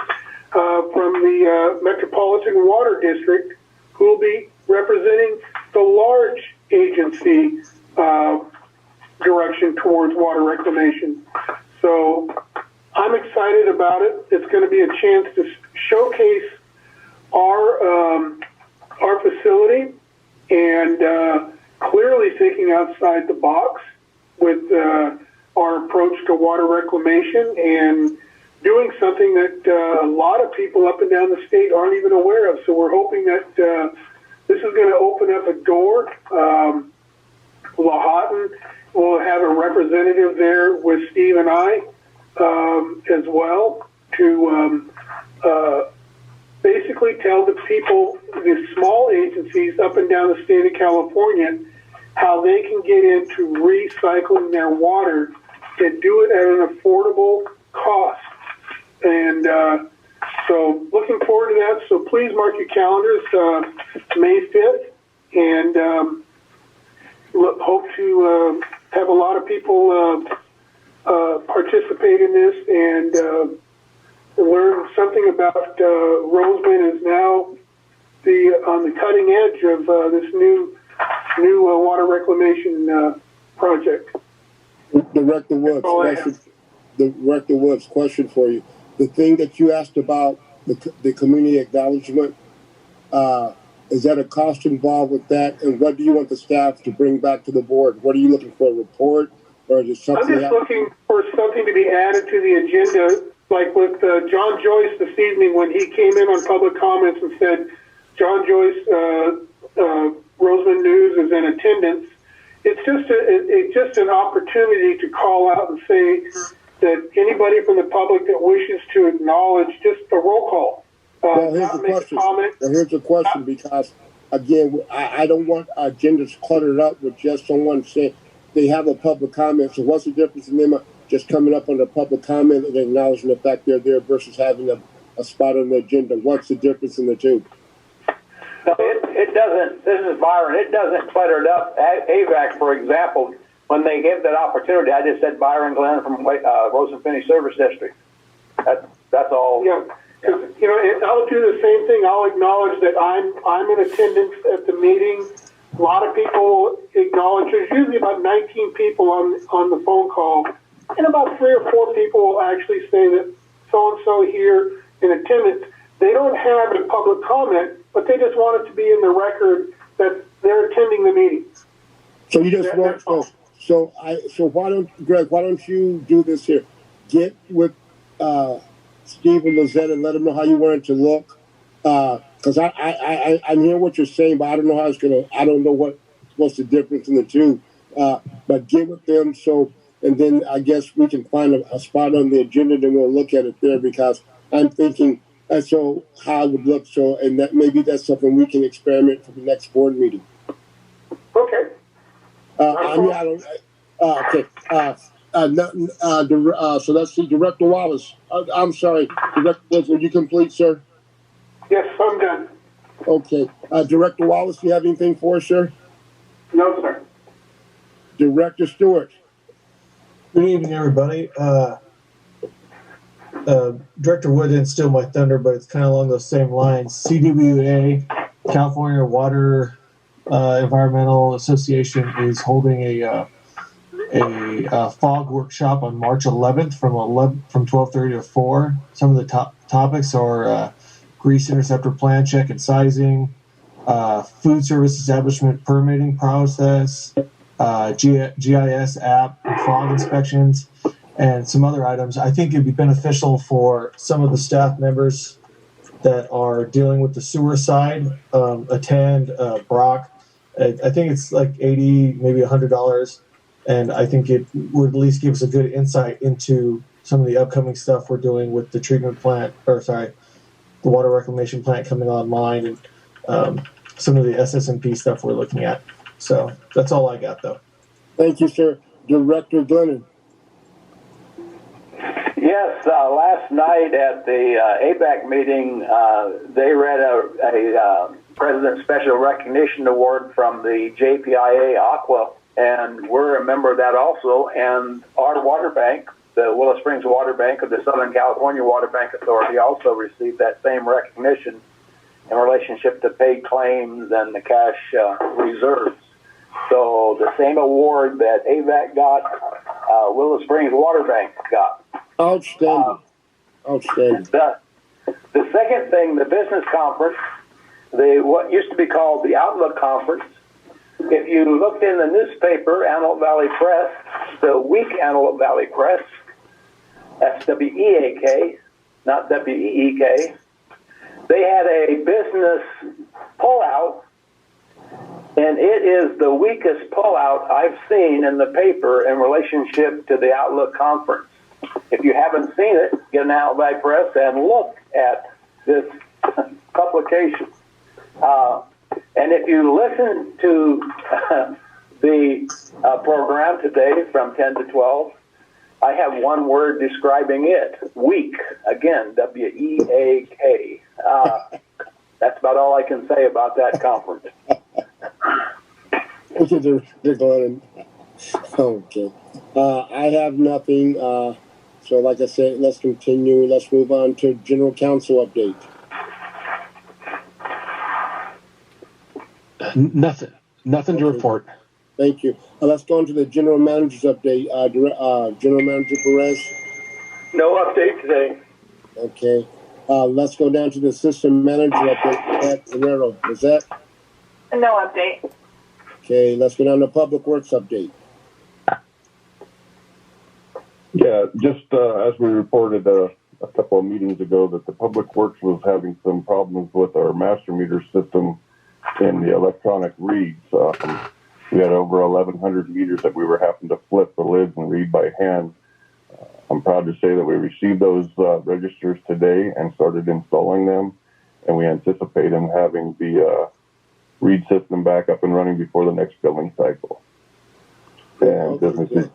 from the Metropolitan Water District, who will be representing the large agency direction towards water reclamation. So I'm excited about it. It's going to be a chance to showcase our facility and clearly thinking outside the box with our approach to water reclamation and doing something that a lot of people up and down the state aren't even aware of. So we're hoping that this is going to open up a door. Lahawton will have a representative there with Steve and I as well to basically tell the people, the small agencies up and down the state of California, how they can get into recycling their water and do it at an affordable cost. And so looking forward to that. So please mark your calendars, May 5th, and hope to have a lot of people participate in this and learn something about Roseman is now on the cutting edge of this new water reclamation project. Director Woods, question for you. The thing that you asked about the community acknowledgement, is that a cost involved with that? And what do you want the staff to bring back to the board? What are you looking for, a report? Or is it something? I'm just looking for something to be added to the agenda, like with John Joyce this evening when he came in on public comments and said, John Joyce, Roseman News is in attendance. It's just an opportunity to call out and say that anybody from the public that wishes to acknowledge just a roll call. Well, here's the question, because again, I don't want our agendas cluttered up with just someone saying they have a public comment. So what's the difference in them just coming up on a public comment and acknowledging the fact they're there versus having a spot on the agenda? What's the difference in the two? No, it doesn't. This is Byron. It doesn't clutter it up. AVAC, for example, when they gave that opportunity, I just said Byron Glenn from Rosen Finney Service District. That's all. Yeah. Because I'll do the same thing. I'll acknowledge that I'm in attendance at the meeting. A lot of people acknowledge. There's usually about 19 people on the phone call, and about 3 or 4 people will actually say that so and so here in attendance. They don't have a public comment, but they just want it to be in the record that they're attending the meeting. So you just want so why don't you do this here? Get with Steve and Lizette and let them know how you want it to look. Because I'm hearing what you're saying, but I don't know how it's gonna. I don't know what's the difference in the two. But get with them and then I guess we can find a spot on the agenda, and we'll look at it there, because I'm thinking. And so how it would look, and that maybe that's something we can experiment for the next board meeting. Okay. Okay. So let's see, Director Wallace. I'm sorry, Director Wallace, will you complete, sir? Yes, I'm done. Okay. Director Wallace, do you have anything for us, sir? No, sir. Director Stewart. Good evening, everybody. Director Wood didn't steal my thunder, but it's kind of along those same lines. CWA, California Water Environmental Association, is holding a fog workshop on March 11th from 12:30 to 4. Some of the topics are grease interceptor plan check and sizing, food service establishment permitting process, GIS app, fog inspections, and some other items. I think it'd be beneficial for some of the staff members that are dealing with the sewer side, attend Brock. I think it's like $80, maybe $100, and I think it would at least give us a good insight into some of the upcoming stuff we're doing with the treatment plant, the water reclamation plant coming online, and some of the SSMP stuff we're looking at. So that's all I got, though. Thank you, sir. Director Glennon. Yes, last night at the ABAC meeting, they read a President's Special Recognition Award from the JPIA Aqua, and we're a member of that also. And our water bank, the Willow Springs Water Bank of the Southern California Water Bank Authority, also received that same recognition in relationship to paid claims and the cash reserves. So the same award that AVAC got, Willow Springs Water Bank got. Outstanding. Outstanding. The second thing, the business conference, what used to be called the Outlook Conference, if you looked in the newspaper, Antelope Valley Press, the week Antelope Valley Press, that's W-E-A-K, not W-E-E-K, they had a business pullout, and it is the weakest pullout I've seen in the paper in relationship to the Outlook Conference. If you haven't seen it, get an Antelope Valley Press and look at this publication. And if you listen to the program today from 10 to 12, I have one word describing it, weak. Again, W-E-A-K. That's about all I can say about that conference. Okay. I have nothing. So like I said, let's continue. Let's move on to General Counsel update. Nothing to report. Thank you. Let's go on to the General Manager's update. General Manager Perez. No update today. Okay. Let's go down to the System Manager update. Herrero, is that? No update. Okay. Let's go down to Public Works update. Yeah, just as we reported a couple of meetings ago that the Public Works was having some problems with our master meter system in the electronic reads. We had over 1,100 meters that we were having to flip the lids and read by hand. I'm proud to say that we received those registers today and started installing them, and we anticipate them having the read system back up and running before the next billing cycle. And businesses.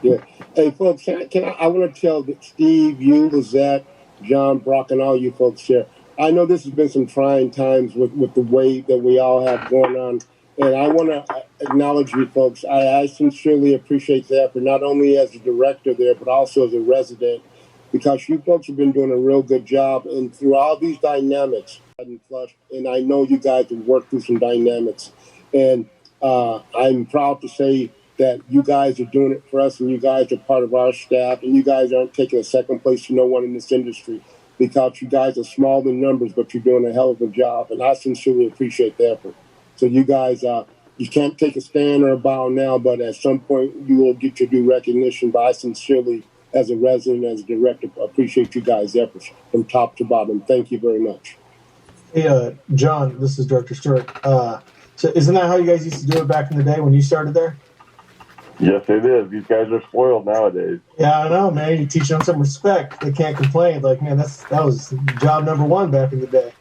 Yeah. Hey, folks, I want to tell Steve, you, Lizette, John, Brock, and all you folks here. I know this has been some trying times with the way that we all have going on. And I want to acknowledge you folks. I sincerely appreciate the effort, not only as a director there, but also as a resident, because you folks have been doing a real good job. And through all these dynamics, and I know you guys have worked through some dynamics. And I'm proud to say that you guys are doing it for us, and you guys are part of our staff, and you guys aren't taking a second place to no one in this industry, because you guys are small in numbers, but you're doing a hell of a job, and I sincerely appreciate the effort. So you guys, you can't take a stand or a bow now, but at some point you will get your due recognition. But I sincerely, as a resident, as a director, appreciate you guys' efforts from top to bottom. Thank you very much. Hey, John, this is Director Stewart. So isn't that how you guys used to do it back in the day when you started there? Yes, it is. These guys are spoiled nowadays. Yeah, I know, man. You teach them some respect. They can't complain. Like, man, that was job number one back in the day.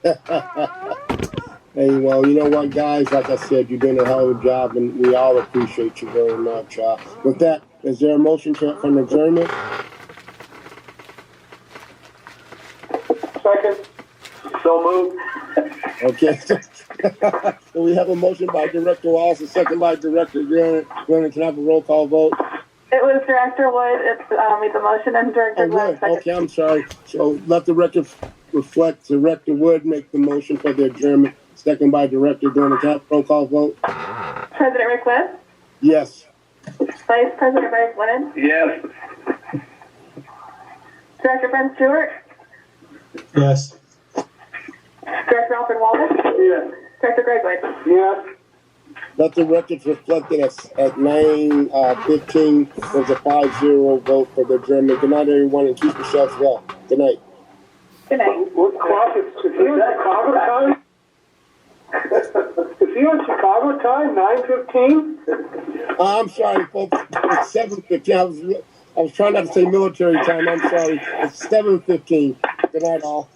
Hey, well, you know what, guys? Like I said, you're doing a hell of a job, and we all appreciate you very much. With that, is there a motion from adjournment? Second. So moved. Okay. So we have a motion by Director Wallace, a second by Director Glennon. Can I have a roll call vote? It was Director Wood. It's made the motion, and Director Glenn second. Okay, I'm sorry. So let the record reflect Director Wood make the motion for the adjournment, second by Director Glennon. Can I have a roll call vote? President Rick West? Yes. Vice President Bryce Lennon? Yes. Director Ben Stewart? Yes. Director Alfred Walden? Yes. Director Gregory? Yes. Let the records reflect that at 9:15 there was a 5-0 vote for the adjournment. Good night, everyone, and keep yourselves well. Good night. Good night. What clock is he on Chicago time? Is he on Chicago time, 9:15? I'm sorry, folks. It's 7:15. I was trying not to say military time. I'm sorry. It's 7:15. Good night, all.